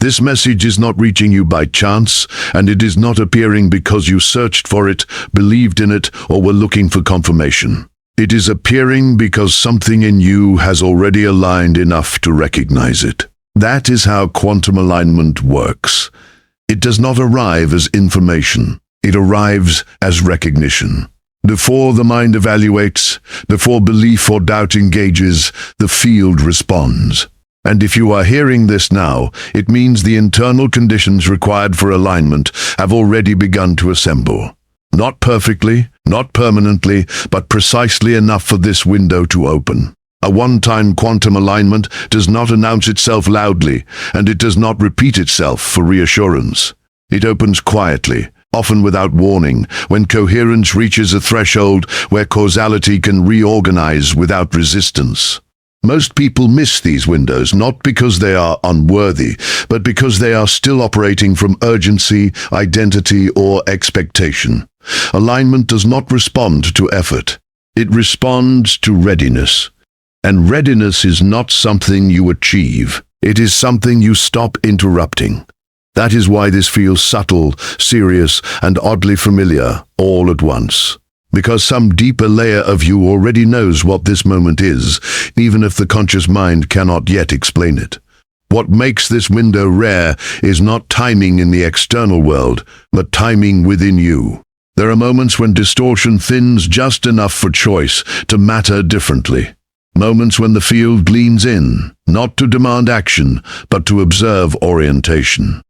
This message is not reaching you by chance, and it is not appearing because you searched for it, believed in it, or were looking for confirmation. It is appearing because something in you has already aligned enough to recognize it. That is how quantum alignment works. It does not arrive as information. It arrives as recognition. Before the mind evaluates, before belief or doubt engages, the field responds. And if you are hearing this now, it means the internal conditions required for alignment have already begun to assemble. Not perfectly, not permanently, but precisely enough for this window to open. A one-time quantum alignment does not announce itself loudly, and it does not repeat itself for reassurance. It opens quietly, often without warning, when coherence reaches a threshold where causality can reorganize without resistance. Most people miss these windows not because they are unworthy, but because they are still operating from urgency, identity, or expectation. Alignment does not respond to effort. It responds to readiness. And readiness is not something you achieve. It is something you stop interrupting. That is why this feels subtle, serious, and oddly familiar all at once. Because some deeper layer of you already knows what this moment is, even if the conscious mind cannot yet explain it. What makes this window rare is not timing in the external world, but timing within you. There are moments when distortion thins just enough for choice to matter differently. Moments when the field leans in, not to demand action, but to observe orientation.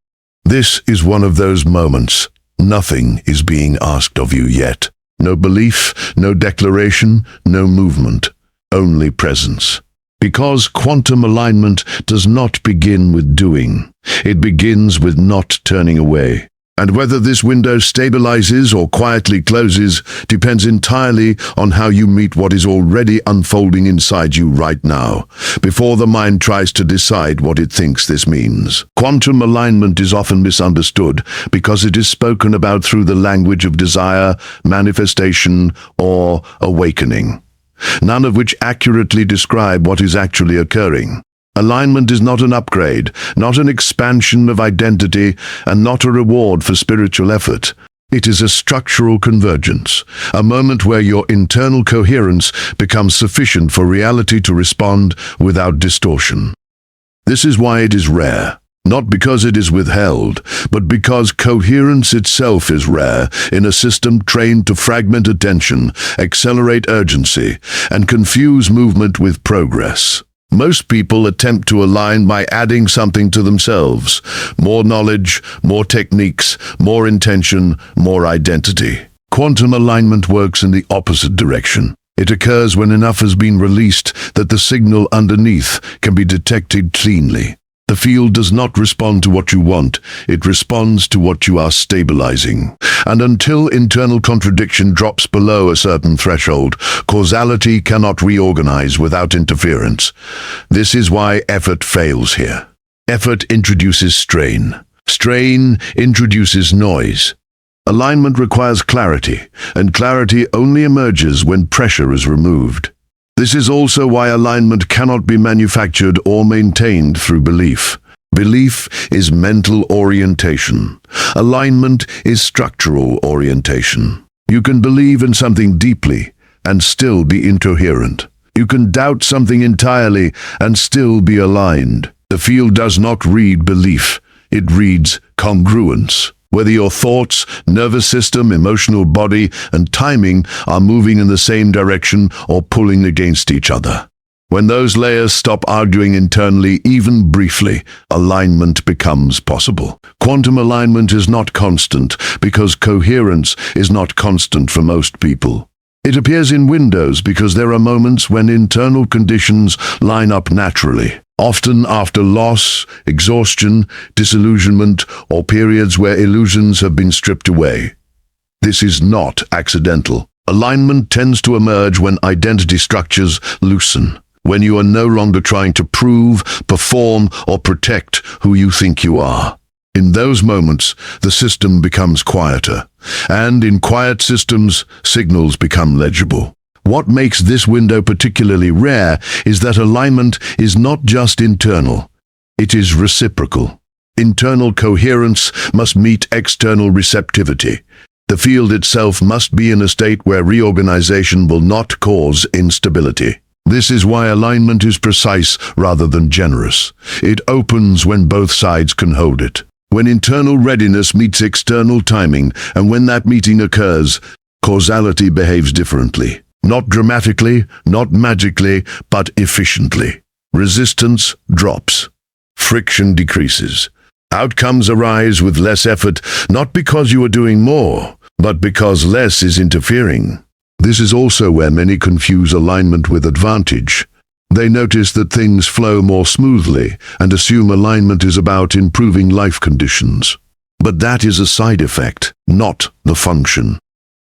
This is one of those moments. Nothing is being asked of you yet. No belief, no declaration, no movement, only presence. Because quantum alignment does not begin with doing. It begins with not turning away. And whether this window stabilizes or quietly closes depends entirely on how you meet what is already unfolding inside you right now, before the mind tries to decide what it thinks this means. Quantum alignment is often misunderstood because it is spoken about through the language of desire, manifestation, or awakening, none of which accurately describe what is actually occurring. Alignment is not an upgrade, not an expansion of identity, and not a reward for spiritual effort. It is a structural convergence, a moment where your internal coherence becomes sufficient for reality to respond without distortion. This is why it is rare, not because it is withheld, but because coherence itself is rare in a system trained to fragment attention, accelerate urgency, and confuse movement with progress. Most people attempt to align by adding something to themselves. More knowledge, more techniques, more intention, more identity. Quantum alignment works in the opposite direction. It occurs when enough has been released that the signal underneath can be detected cleanly. The field does not respond to what you want, it responds to what you are stabilizing. And until internal contradiction drops below a certain threshold, causality cannot reorganize without interference. This is why effort fails here. Effort introduces strain. Strain introduces noise. Alignment requires clarity, and clarity only emerges when pressure is removed. This is also why alignment cannot be manufactured or maintained through belief. Belief is mental orientation. Alignment is structural orientation. You can believe in something deeply and still be incoherent. You can doubt something entirely and still be aligned. The field does not read belief, it reads congruence. Whether your thoughts, nervous system, emotional body, and timing are moving in the same direction or pulling against each other. When those layers stop arguing internally, even briefly, alignment becomes possible. Quantum alignment is not constant because coherence is not constant for most people. It appears in windows because there are moments when internal conditions line up naturally. Often after loss, exhaustion, disillusionment, or periods where illusions have been stripped away. This is not accidental. Alignment tends to emerge when identity structures loosen, when you are no longer trying to prove, perform, or protect who you think you are. In those moments, the system becomes quieter, and in quiet systems, signals become legible. What makes this window particularly rare is that alignment is not just internal, it is reciprocal. Internal coherence must meet external receptivity. The field itself must be in a state where reorganization will not cause instability. This is why alignment is precise rather than generous. It opens when both sides can hold it. When internal readiness meets external timing, and when that meeting occurs, causality behaves differently. Not dramatically, not magically, but efficiently. Resistance drops. Friction decreases. Outcomes arise with less effort, not because you are doing more, but because less is interfering. This is also where many confuse alignment with advantage. They notice that things flow more smoothly and assume alignment is about improving life conditions. But that is a side effect, not the function.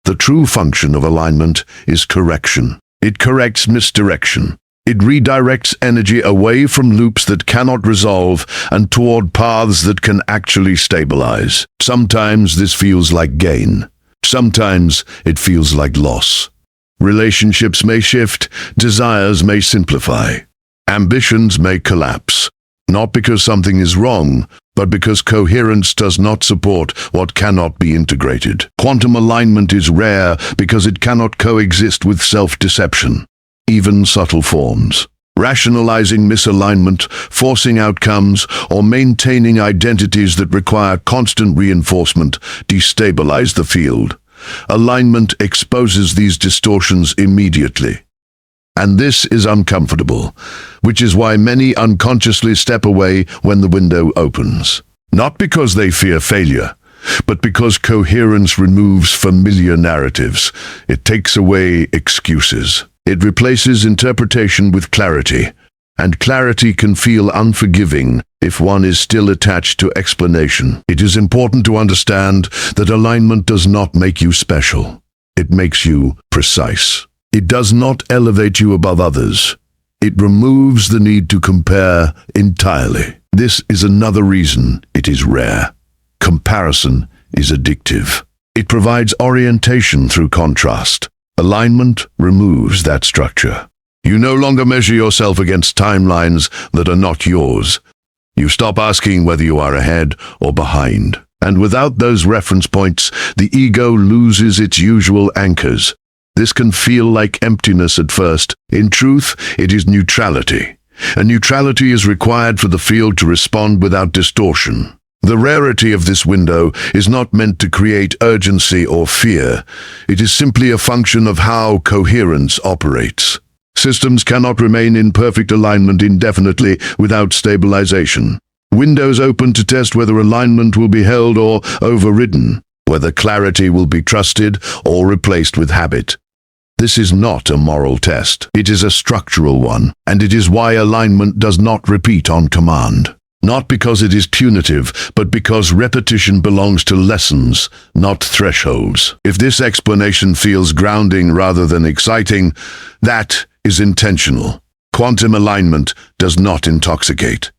The true function of alignment is correction. It corrects misdirection. It redirects energy away from loops that cannot resolve and toward paths that can actually stabilize. Sometimes this feels like gain. Sometimes it feels like loss. Relationships may shift, desires may simplify. Ambitions may collapse. Not because something is wrong, but because coherence does not support what cannot be integrated. Quantum alignment is rare because it cannot coexist with self-deception, even subtle forms. Rationalizing misalignment, forcing outcomes, or maintaining identities that require constant reinforcement destabilize the field. Alignment exposes these distortions immediately. And this is uncomfortable, which is why many unconsciously step away when the window opens. Not because they fear failure, but because coherence removes familiar narratives. It takes away excuses. It replaces interpretation with clarity, and clarity can feel unforgiving if one is still attached to explanation. It is important to understand that alignment does not make you special. It makes you precise. It does not elevate you above others. It removes the need to compare entirely. This is another reason it is rare. Comparison is addictive. It provides orientation through contrast. Alignment removes that structure. You no longer measure yourself against timelines that are not yours. You stop asking whether you are ahead or behind. And without those reference points, the ego loses its usual anchors. This can feel like emptiness at first. In truth, it is neutrality. And neutrality is required for the field to respond without distortion. The rarity of this window is not meant to create urgency or fear. It is simply a function of how coherence operates. Systems cannot remain in perfect alignment indefinitely without stabilization. Windows open to test whether alignment will be held or overridden, whether clarity will be trusted or replaced with habit. This is not a moral test. It is a structural one, and it is why alignment does not repeat on command. Not because it is punitive, but because repetition belongs to lessons, not thresholds. If this explanation feels grounding rather than exciting, that is intentional. Quantum alignment does not intoxicate.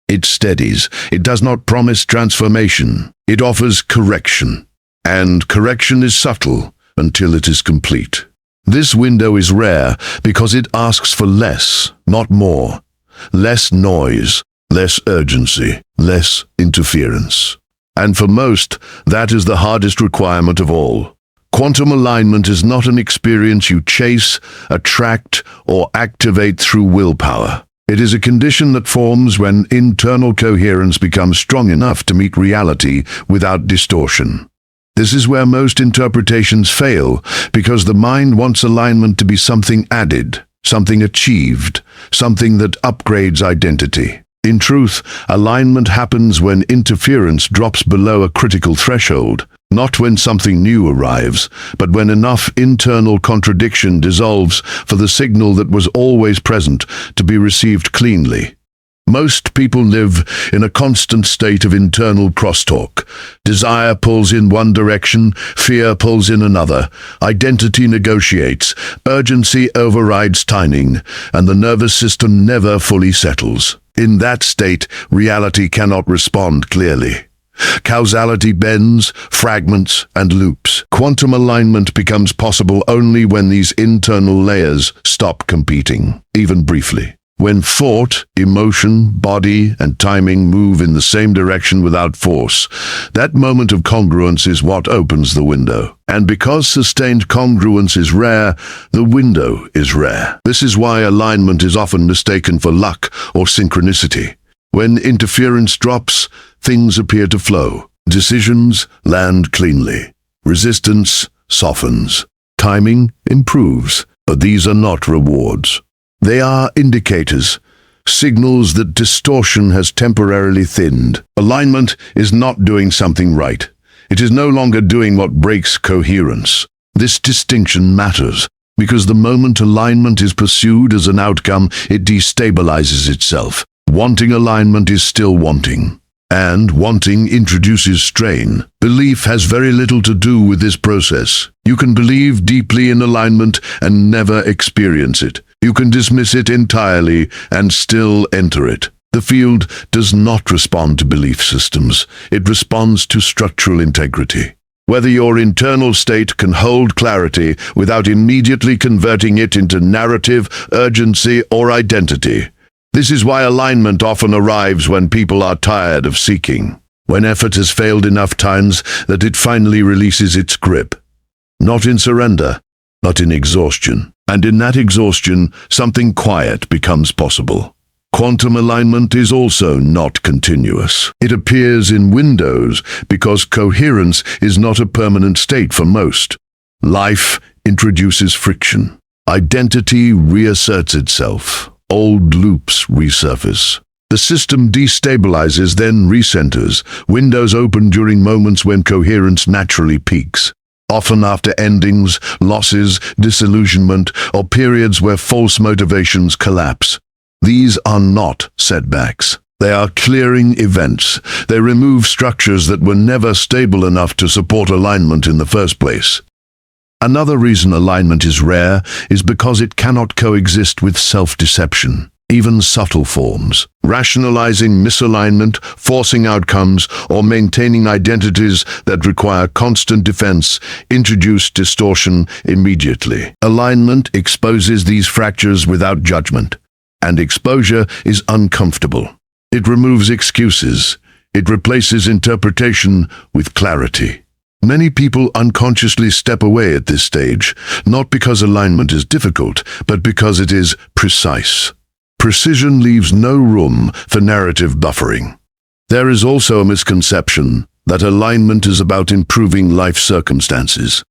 It steadies. It does not promise transformation. It offers correction. And correction is subtle until it is complete. This window is rare because it asks for less, not more. Less noise, less urgency, less interference. And for most, that is the hardest requirement of all. Quantum alignment is not an experience you chase, attract, or activate through willpower. It is a condition that forms when internal coherence becomes strong enough to meet reality without distortion. This is where most interpretations fail, because the mind wants alignment to be something added, something achieved, something that upgrades identity. In truth, alignment happens when interference drops below a critical threshold, not when something new arrives, but when enough internal contradiction dissolves for the signal that was always present to be received cleanly. Most people live in a constant state of internal crosstalk. Desire pulls in one direction, fear pulls in another. Identity negotiates, urgency overrides timing, and the nervous system never fully settles. In that state, reality cannot respond clearly. Causality bends, fragments, and loops. Quantum alignment becomes possible only when these internal layers stop competing, even briefly. When thought, emotion, body, and timing move in the same direction without force, that moment of congruence is what opens the window. And because sustained congruence is rare, the window is rare. This is why alignment is often mistaken for luck or synchronicity. When interference drops, things appear to flow. Decisions land cleanly. Resistance softens. Timing improves. But these are not rewards. They are indicators, signals that distortion has temporarily thinned. Alignment is not doing something right. It is no longer doing what breaks coherence. This distinction matters, because the moment alignment is pursued as an outcome, it destabilizes itself. Wanting alignment is still wanting. And wanting introduces strain. Belief has very little to do with this process. You can believe deeply in alignment and never experience it. You can dismiss it entirely and still enter it. The field does not respond to belief systems. It responds to structural integrity. Whether your internal state can hold clarity without immediately converting it into narrative, urgency, or identity. This is why alignment often arrives when people are tired of seeking, when effort has failed enough times that it finally releases its grip. Not in surrender, but in exhaustion. And in that exhaustion, something quiet becomes possible. Quantum alignment is also not continuous. It appears in windows because coherence is not a permanent state for most. Life introduces friction. Identity reasserts itself. Old loops resurface. The system destabilizes, then recenters. Windows open during moments when coherence naturally peaks. Often after endings, losses, disillusionment, or periods where false motivations collapse. These are not setbacks. They are clearing events. They remove structures that were never stable enough to support alignment in the first place. Another reason alignment is rare is because it cannot coexist with self-deception, even subtle forms. Rationalizing misalignment, forcing outcomes, or maintaining identities that require constant defense introduce distortion immediately. Alignment exposes these fractures without judgment, and exposure is uncomfortable. It removes excuses. It replaces interpretation with clarity. Many people unconsciously step away at this stage, not because alignment is difficult, but because it is precise. Precision leaves no room for narrative buffering. There is also a misconception that alignment is about improving life circumstances.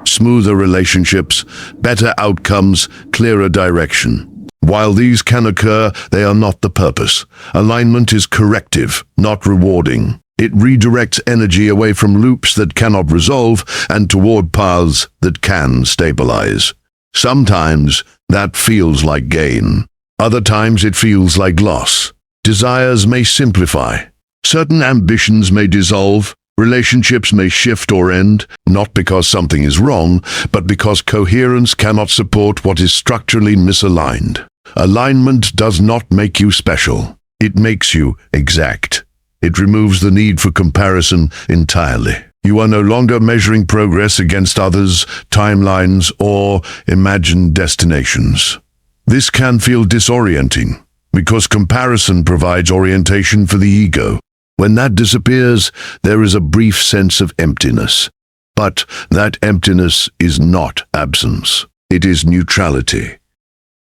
Smoother relationships, better outcomes, clearer direction. While these can occur, they are not the purpose. Alignment is corrective, not rewarding. It redirects energy away from loops that cannot resolve and toward paths that can stabilize. Sometimes that feels like gain. Other times it feels like loss. Desires may simplify. Certain ambitions may dissolve. Relationships may shift or end, not because something is wrong, but because coherence cannot support what is structurally misaligned. Alignment does not make you special. It makes you exact. It removes the need for comparison entirely. You are no longer measuring progress against others, timelines, or imagined destinations. This can feel disorienting, because comparison provides orientation for the ego. When that disappears, there is a brief sense of emptiness. But that emptiness is not absence. It is neutrality.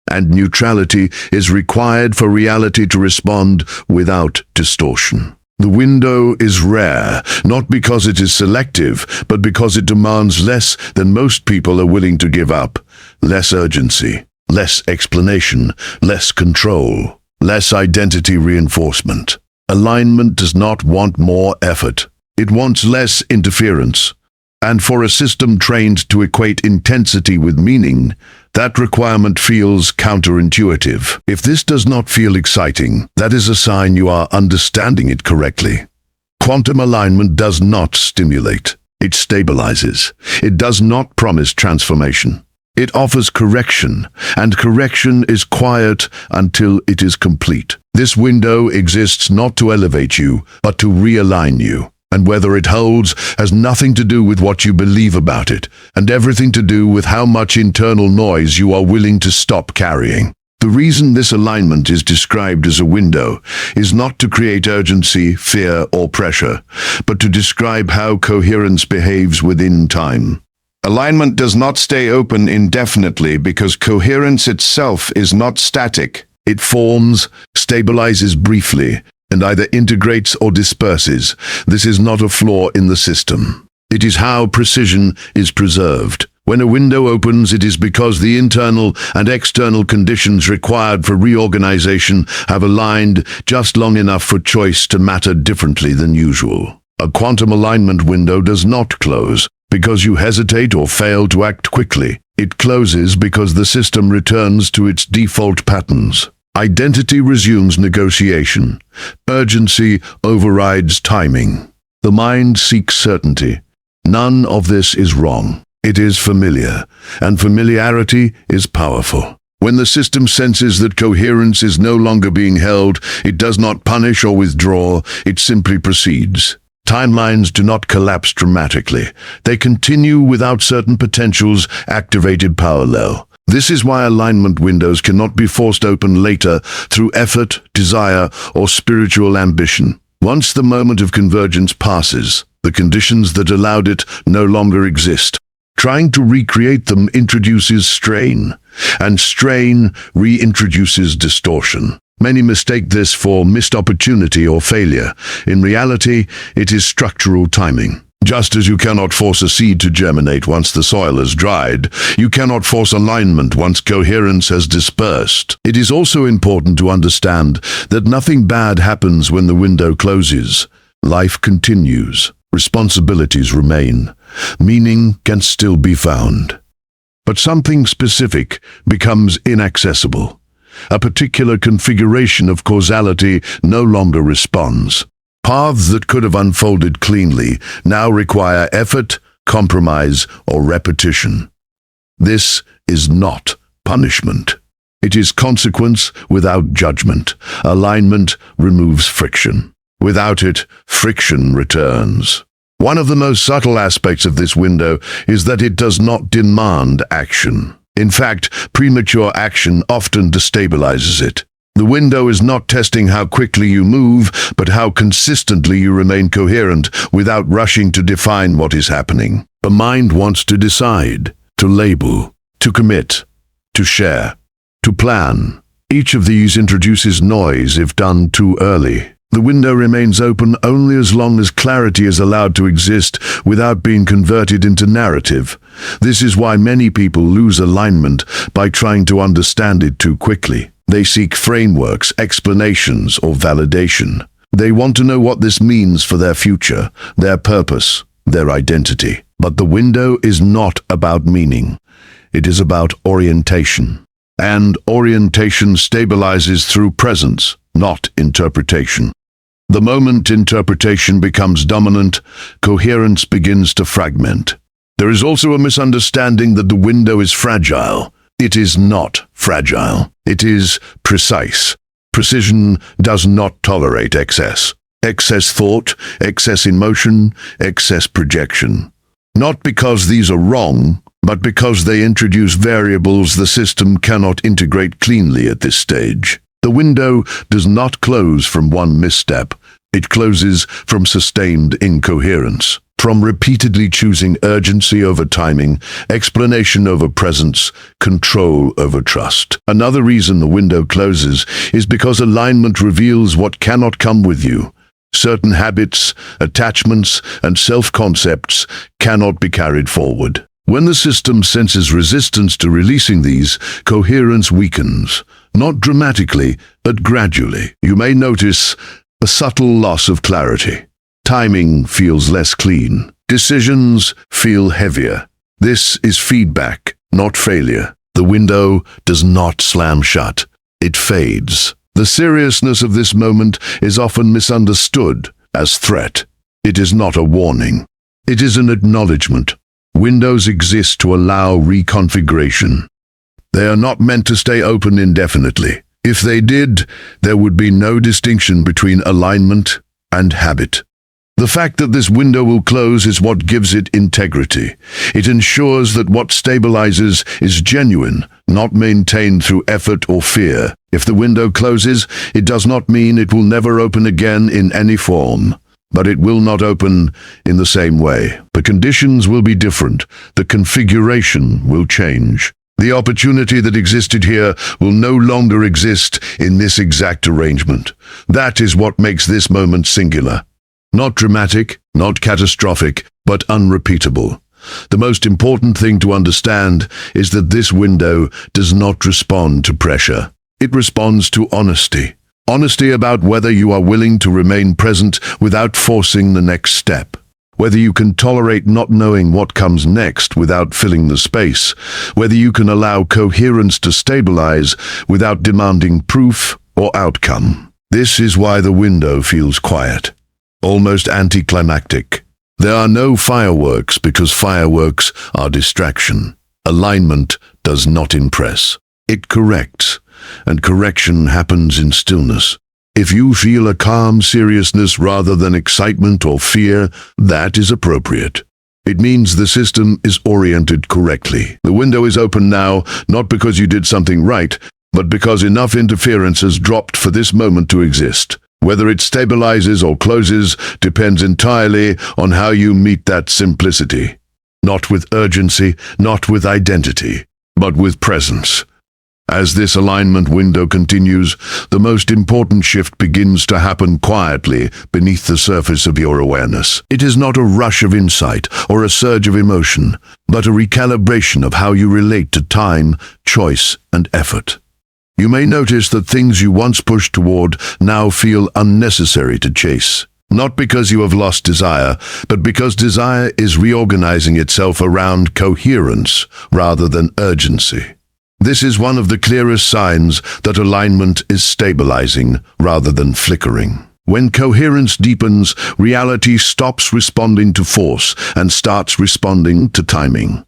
And neutrality is required for reality to respond without distortion. The window is rare, not because it is selective, but because it demands less than most people are willing to give up. Less urgency, less explanation, less control, less identity reinforcement. Alignment does not want more effort. It wants less interference. And for a system trained to equate intensity with meaning, that requirement feels counterintuitive. If this does not feel exciting, that is a sign you are understanding it correctly. Quantum alignment does not stimulate. It stabilizes. It does not promise transformation. It offers correction, and correction is quiet until it is complete. This window exists not to elevate you, but to realign you. And whether it holds has nothing to do with what you believe about it, and everything to do with how much internal noise you are willing to stop carrying. The reason this alignment is described as a window is not to create urgency, fear, or pressure, but to describe how coherence behaves within time. Alignment does not stay open indefinitely because coherence itself is not static. It forms, stabilizes briefly, and either integrates or disperses. This is not a flaw in the system. It is how precision is preserved. When a window opens, it is because the internal and external conditions required for reorganization have aligned just long enough for choice to matter differently than usual. A quantum alignment window does not close because you hesitate or fail to act quickly. It closes because the system returns to its default patterns. Identity resumes negotiation. Urgency overrides timing. The mind seeks certainty. None of this is wrong. It is familiar, and familiarity is powerful. When the system senses that coherence is no longer being held, it does not punish or withdraw, it simply proceeds. Timelines do not collapse dramatically. They continue without certain potentials activated parallel. This is why alignment windows cannot be forced open later through effort, desire, or spiritual ambition. Once the moment of convergence passes, the conditions that allowed it no longer exist. Trying to recreate them introduces strain, and strain reintroduces distortion. Many mistake this for missed opportunity or failure. In reality, it is structural timing. Just as you cannot force a seed to germinate once the soil is dried, you cannot force alignment once coherence has dispersed. It is also important to understand that nothing bad happens when the window closes. Life continues. Responsibilities remain. Meaning can still be found. But something specific becomes inaccessible. A particular configuration of causality no longer responds. Paths that could have unfolded cleanly now require effort, compromise, or repetition. This is not punishment. It is consequence without judgment. Alignment removes friction. Without it, friction returns. One of the most subtle aspects of this window is that it does not demand action. In fact, premature action often destabilizes it. The window is not testing how quickly you move, but how consistently you remain coherent without rushing to define what is happening. The mind wants to decide, to label, to commit, to share, to plan. Each of these introduces noise if done too early. The window remains open only as long as clarity is allowed to exist without being converted into narrative. This is why many people lose alignment by trying to understand it too quickly. They seek frameworks, explanations, or validation. They want to know what this means for their future, their purpose, their identity. But the window is not about meaning. It is about orientation. And orientation stabilizes through presence, not interpretation. The moment interpretation becomes dominant, coherence begins to fragment. There is also a misunderstanding that the window is fragile. It is not fragile. It is precise. Precision does not tolerate excess. Excess thought, excess emotion, excess projection. Not because these are wrong, but because they introduce variables the system cannot integrate cleanly at this stage. The window does not close from one misstep. It closes from sustained incoherence, from repeatedly choosing urgency over timing, explanation over presence, control over trust. Another reason the window closes is because alignment reveals what cannot come with you. Certain habits, attachments, and self-concepts cannot be carried forward. When the system senses resistance to releasing these, coherence weakens. Not dramatically, but gradually. You may notice a subtle loss of clarity. Timing feels less clean. Decisions feel heavier. This is feedback, not failure. The window does not slam shut. It fades. The seriousness of this moment is often misunderstood as threat. It is not a warning. It is an acknowledgement. Windows exist to allow reconfiguration. They are not meant to stay open indefinitely. If they did, there would be no distinction between alignment and habit. The fact that this window will close is what gives it integrity. It ensures that what stabilizes is genuine, not maintained through effort or fear. If the window closes, it does not mean it will never open again in any form. But it will not open in the same way. The conditions will be different. The configuration will change. The opportunity that existed here will no longer exist in this exact arrangement. That is what makes this moment singular. Not dramatic, not catastrophic, but unrepeatable. The most important thing to understand is that this window does not respond to pressure. It responds to honesty. Honesty about whether you are willing to remain present without forcing the next step. Whether you can tolerate not knowing what comes next without filling the space. Whether you can allow coherence to stabilize without demanding proof or outcome. This is why the window feels quiet, almost anticlimactic. There are no fireworks because fireworks are distraction. Alignment does not impress. It corrects, and correction happens in stillness. If you feel a calm seriousness rather than excitement or fear, that is appropriate. It means the system is oriented correctly. The window is open now, not because you did something right, but because enough interference has dropped for this moment to exist. Whether it stabilizes or closes depends entirely on how you meet that simplicity. Not with urgency, not with identity, but with presence. As this alignment window continues, the most important shift begins to happen quietly beneath the surface of your awareness. It is not a rush of insight or a surge of emotion, but a recalibration of how you relate to time, choice, and effort. You may notice that things you once pushed toward now feel unnecessary to chase. Not because you have lost desire, but because desire is reorganizing itself around coherence rather than urgency. This is one of the clearest signs that alignment is stabilizing rather than flickering. When coherence deepens, reality stops responding to force and starts responding to timing.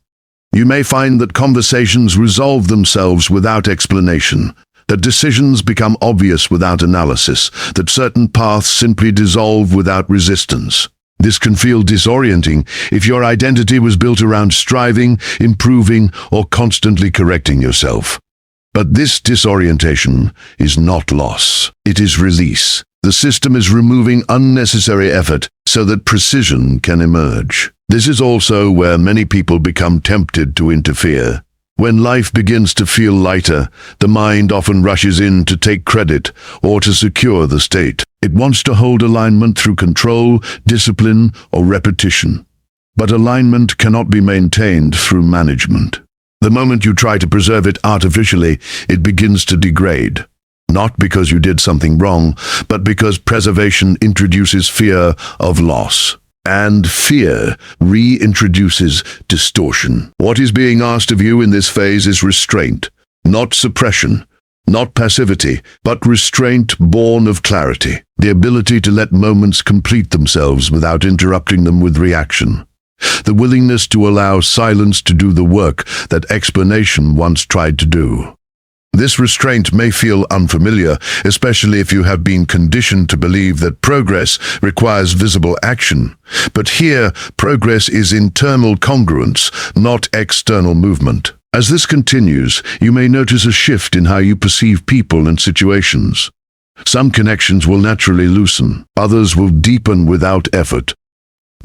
You may find that conversations resolve themselves without explanation, that decisions become obvious without analysis, that certain paths simply dissolve without resistance. This can feel disorienting if your identity was built around striving, improving, or constantly correcting yourself. But this disorientation is not loss. It is release. The system is removing unnecessary effort so that precision can emerge. This is also where many people become tempted to interfere. When life begins to feel lighter, the mind often rushes in to take credit or to secure the state. It wants to hold alignment through control, discipline, or repetition. But alignment cannot be maintained through management. The moment you try to preserve it artificially, it begins to degrade. Not because you did something wrong, but because preservation introduces fear of loss. And fear reintroduces distortion. What is being asked of you in this phase is restraint, not suppression, not passivity, but restraint born of clarity, the ability to let moments complete themselves without interrupting them with reaction, the willingness to allow silence to do the work that explanation once tried to do. This restraint may feel unfamiliar, especially if you have been conditioned to believe that progress requires visible action. But here, progress is internal congruence, not external movement. As this continues, you may notice a shift in how you perceive people and situations. Some connections will naturally loosen, others will deepen without effort.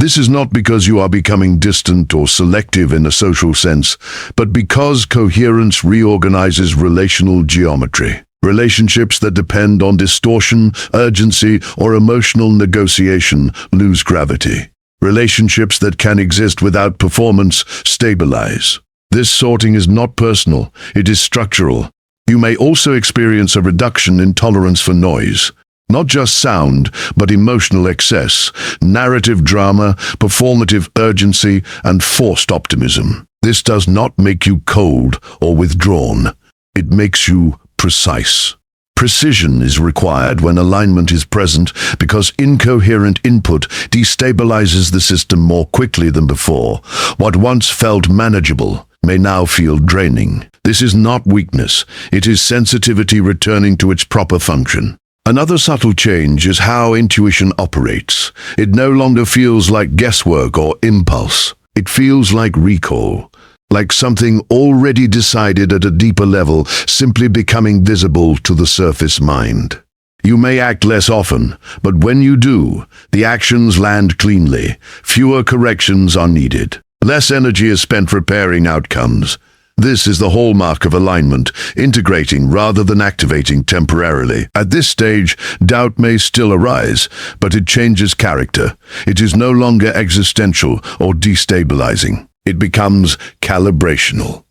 This is not because you are becoming distant or selective in a social sense, but because coherence reorganizes relational geometry. Relationships that depend on distortion, urgency, or emotional negotiation lose gravity. Relationships that can exist without performance stabilize. This sorting is not personal, it is structural. You may also experience a reduction in tolerance for noise. Not just sound, but emotional excess, narrative drama, performative urgency, and forced optimism. This does not make you cold or withdrawn. It makes you precise. Precision is required when alignment is present because incoherent input destabilizes the system more quickly than before. What once felt manageable may now feel draining. This is not weakness. It is sensitivity returning to its proper function. Another subtle change is how intuition operates. It no longer feels like guesswork or impulse. It feels like recall, like something already decided at a deeper level, simply becoming visible to the surface mind. You may act less often, but when you do, the actions land cleanly. Fewer corrections are needed. Less energy is spent repairing outcomes. This is the hallmark of alignment, integrating rather than activating temporarily. At this stage, doubt may still arise, but it changes character. It is no longer existential or destabilizing. It becomes calibrational.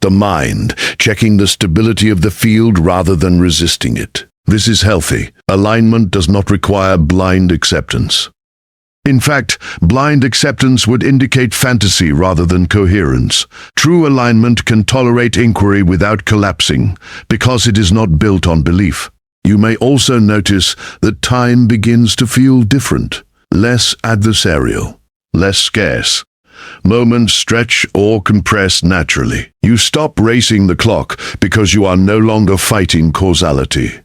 The mind, checking the stability of the field rather than resisting it. This is healthy. Alignment does not require blind acceptance. In fact, blind acceptance would indicate fantasy rather than coherence. True alignment can tolerate inquiry without collapsing, because it is not built on belief. You may also notice that time begins to feel different, less adversarial, less scarce. Moments stretch or compress naturally. You stop racing the clock because you are no longer fighting causality.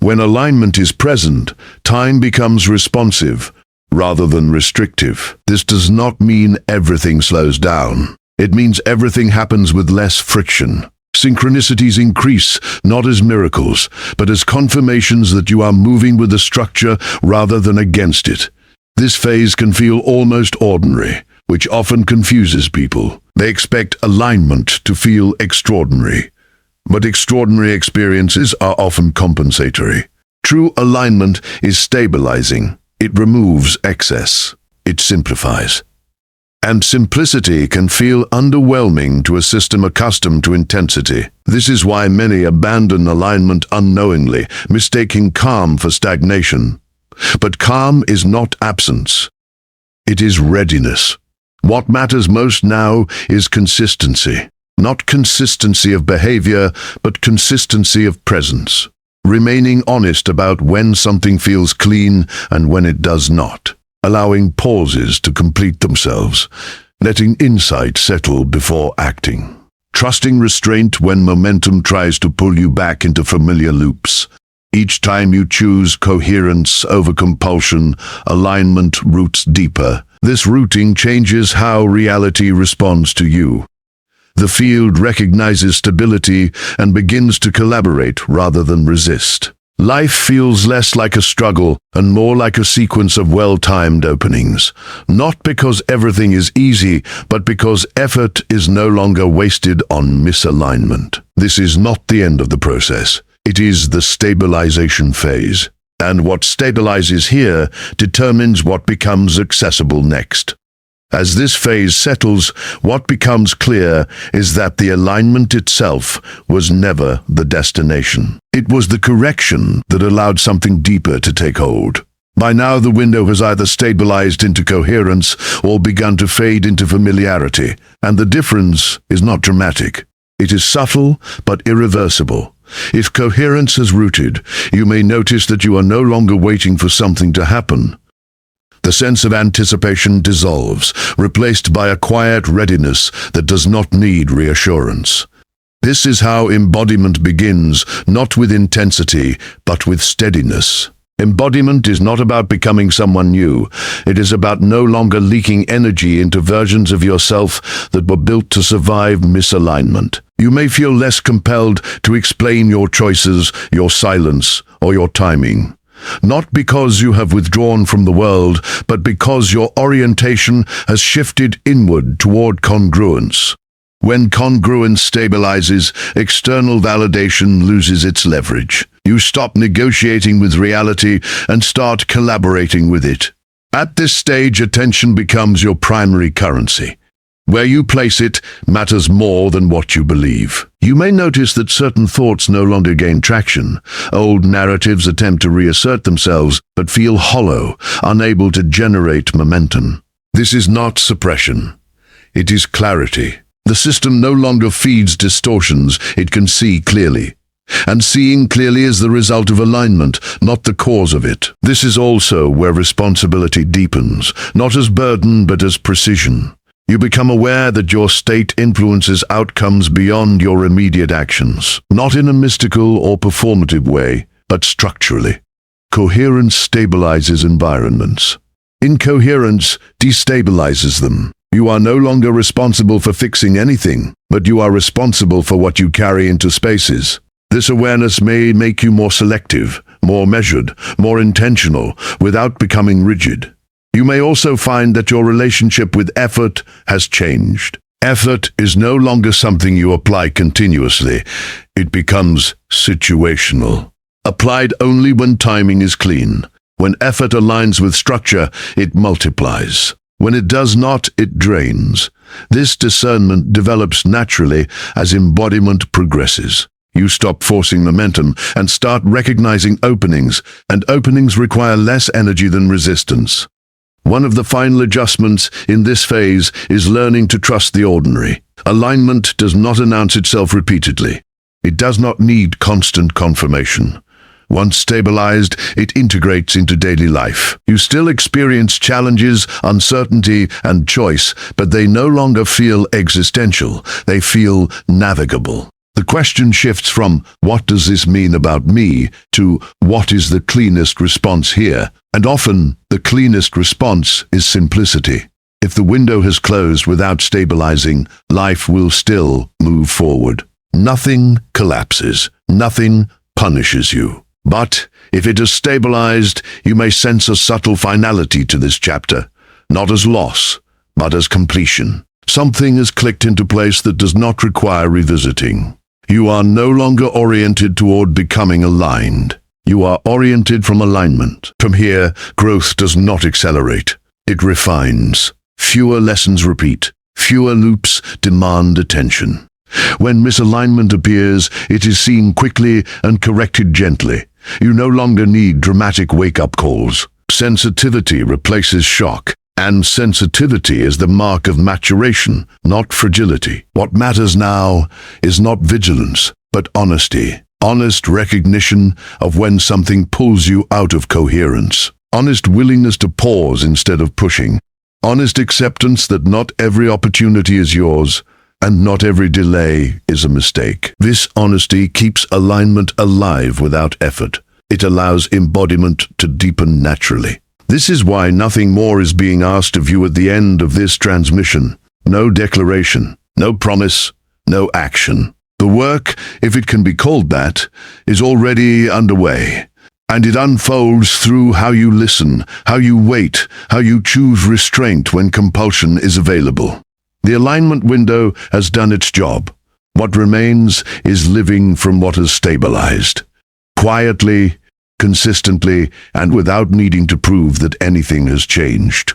When alignment is present, time becomes responsive rather than restrictive. This does not mean everything slows down. It means everything happens with less friction. Synchronicities increase, not as miracles, but as confirmations that you are moving with the structure rather than against it. This phase can feel almost ordinary, which often confuses people. They expect alignment to feel extraordinary, but extraordinary experiences are often compensatory. True alignment is stabilizing. It removes excess. It simplifies. And simplicity can feel underwhelming to a system accustomed to intensity. This is why many abandon alignment unknowingly, mistaking calm for stagnation. But calm is not absence. It is readiness. What matters most now is consistency. Not consistency of behavior, but consistency of presence. Remaining honest about when something feels clean and when it does not. Allowing pauses to complete themselves. Letting insight settle before acting. Trusting restraint when momentum tries to pull you back into familiar loops. Each time you choose coherence over compulsion, alignment roots deeper. This rooting changes how reality responds to you. The field recognizes stability and begins to collaborate rather than resist. Life feels less like a struggle and more like a sequence of well-timed openings. Not because everything is easy, but because effort is no longer wasted on misalignment. This is not the end of the process. It is the stabilization phase. And what stabilizes here determines what becomes accessible next. As this phase settles, what becomes clear is that the alignment itself was never the destination. It was the correction that allowed something deeper to take hold. By now, the window has either stabilized into coherence or begun to fade into familiarity, and the difference is not dramatic. It is subtle but irreversible. If coherence has rooted, you may notice that you are no longer waiting for something to happen. The sense of anticipation dissolves, replaced by a quiet readiness that does not need reassurance. This is how embodiment begins, not with intensity, but with steadiness. Embodiment is not about becoming someone new. It is about no longer leaking energy into versions of yourself that were built to survive misalignment. You may feel less compelled to explain your choices, your silence, or your timing. Not because you have withdrawn from the world, but because your orientation has shifted inward toward congruence. When congruence stabilizes, external validation loses its leverage. You stop negotiating with reality and start collaborating with it. At this stage, attention becomes your primary currency. Where you place it matters more than what you believe. You may notice that certain thoughts no longer gain traction. Old narratives attempt to reassert themselves, but feel hollow, unable to generate momentum. This is not suppression. It is clarity. The system no longer feeds distortions, it can see clearly. And seeing clearly is the result of alignment, not the cause of it. This is also where responsibility deepens, not as burden but as precision. You become aware that your state influences outcomes beyond your immediate actions, not in a mystical or performative way, but structurally. Coherence stabilizes environments. Incoherence destabilizes them. You are no longer responsible for fixing anything, but you are responsible for what you carry into spaces. This awareness may make you more selective, more measured, more intentional, without becoming rigid. You may also find that your relationship with effort has changed. Effort is no longer something you apply continuously. It becomes situational. Applied only when timing is clean. When effort aligns with structure, it multiplies. When it does not, it drains. This discernment develops naturally as embodiment progresses. You stop forcing momentum and start recognizing openings, and openings require less energy than resistance. One of the final adjustments in this phase is learning to trust the ordinary. Alignment does not announce itself repeatedly. It does not need constant confirmation. Once stabilized, it integrates into daily life. You still experience challenges, uncertainty, and choice, but they no longer feel existential. They feel navigable. The question shifts from, "What does this mean about me?" to, "What is the cleanest response here?" And often, the cleanest response is simplicity. If the window has closed without stabilizing, life will still move forward. Nothing collapses. Nothing punishes you. But if it is stabilized, you may sense a subtle finality to this chapter, not as loss, but as completion. Something has clicked into place that does not require revisiting. You are no longer oriented toward becoming aligned. You are oriented from alignment. From here, growth does not accelerate. It refines. Fewer lessons repeat. Fewer loops demand attention. When misalignment appears, it is seen quickly and corrected gently. You no longer need dramatic wake-up calls. Sensitivity replaces shock, and sensitivity is the mark of maturation, not fragility. What matters now is not vigilance, but honesty. Honest recognition of when something pulls you out of coherence. Honest willingness to pause instead of pushing. Honest acceptance that not every opportunity is yours, and not every delay is a mistake. This honesty keeps alignment alive without effort. It allows embodiment to deepen naturally. This is why nothing more is being asked of you at the end of this transmission. No declaration, no promise, no action. The work, if it can be called that, is already underway. And it unfolds through how you listen, how you wait, how you choose restraint when compulsion is available. The alignment window has done its job. What remains is living from what has stabilized. Quietly, consistently, and without needing to prove that anything has changed.